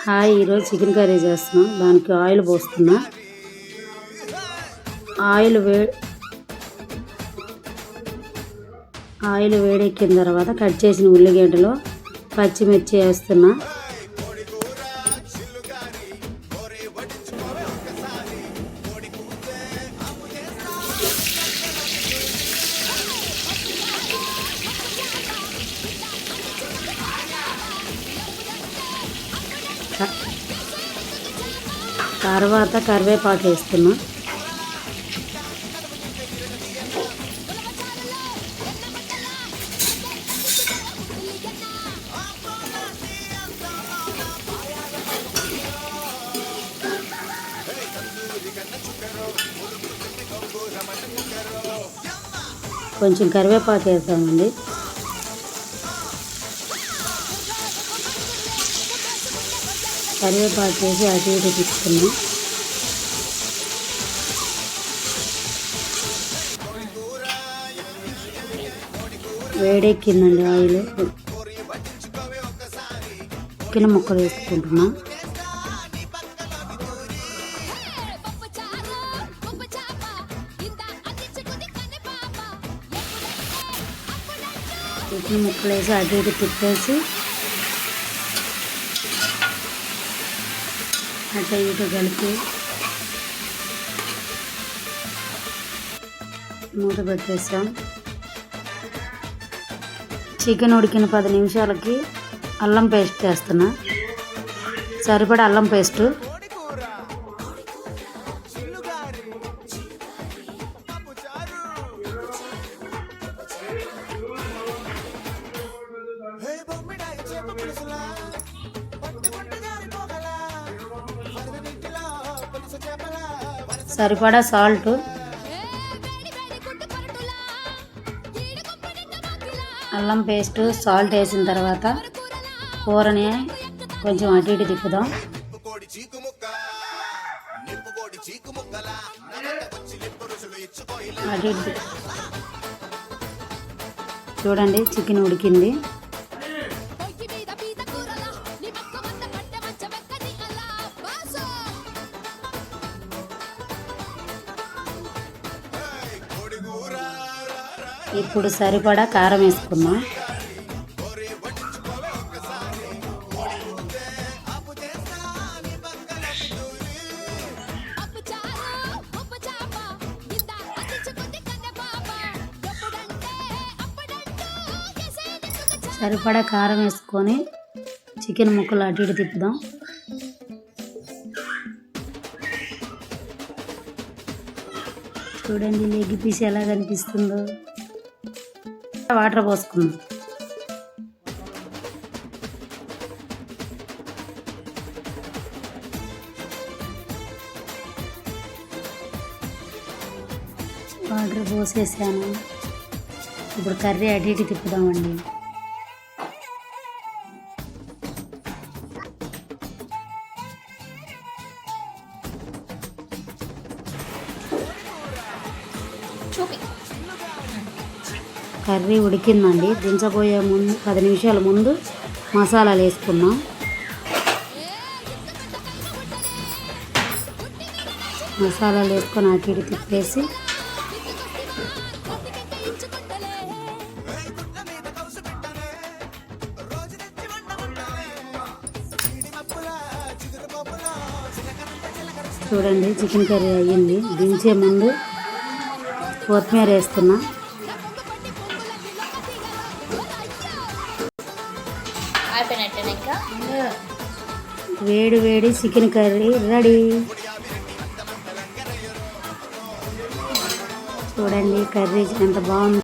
Hi, ఈరోజు chicken curry చేస్తున్నాం. దానికి ఆయిల్ పోస్తున్నా. ఆయిల్ వేడెక్కిన తర్వాత కట్ చేసిన ఉల్లిగడ్డలు, పచ్చిమిర్చి వేస్తున్నా. తర్వాత కరివేపాకు వేస్తున్నా. కొంచెం కరివేపాకు వేస్తామండి. కరివేపాకు వేసి అటు ఇటు తిప్పుకున్నాం. వేడెక్కిందండి ఆయిల్. చికెన్ ముక్కలు వేసుకుంటున్నాం. చికెన్ ముక్కలు వేసి అటు ఇటు తిప్పేసి అటు ఇటు కలిపి మూత పెట్టేసాం. చికెన్ ఉడికిన 10 నిమిషాలకి అల్లం పేస్ట్ వేస్తున్నా. సరిపడా అల్లం పేస్టు, సరిపడా సాల్ట్, అల్లం పేస్టు, సాల్ట్ వేసిన తర్వాత కూరని కొంచెం అటు ఇటు తిప్పుదాం. అటు ఇటు చూడండి, చికెన్ ఉడికింది. ఇప్పుడు సరిపడా కారం వేసుకున్నాం. సరిపడా కారం వేసుకొని చికెన్ ముక్కలు అటు ఇటు తిప్పుదాం. చూడండి లెగ్ పీస్ ఎలా కనిపిస్తుందో. వాటర్ పోసుకుందాం. వాటర్ పోసేసాను. ఇప్పుడు కర్రీ అటు ఇటు తిప్పుదామండి. కర్రీ ఉడికిందండి. దించబోయే ముందు 10 నిమిషాల ముందు మసాలాలు వేసుకున్నాం. మసాలాలు వేసుకొని అటు ఇటు తిప్పేసి చూడండి, చికెన్ కర్రీ అయ్యింది. దించే ముందు కొత్తిమీర వేస్తున్నా. వేడి వేడి చికెన్ కర్రీ రెడీ. చూడండి కర్రీ ఎంత బాగుంది.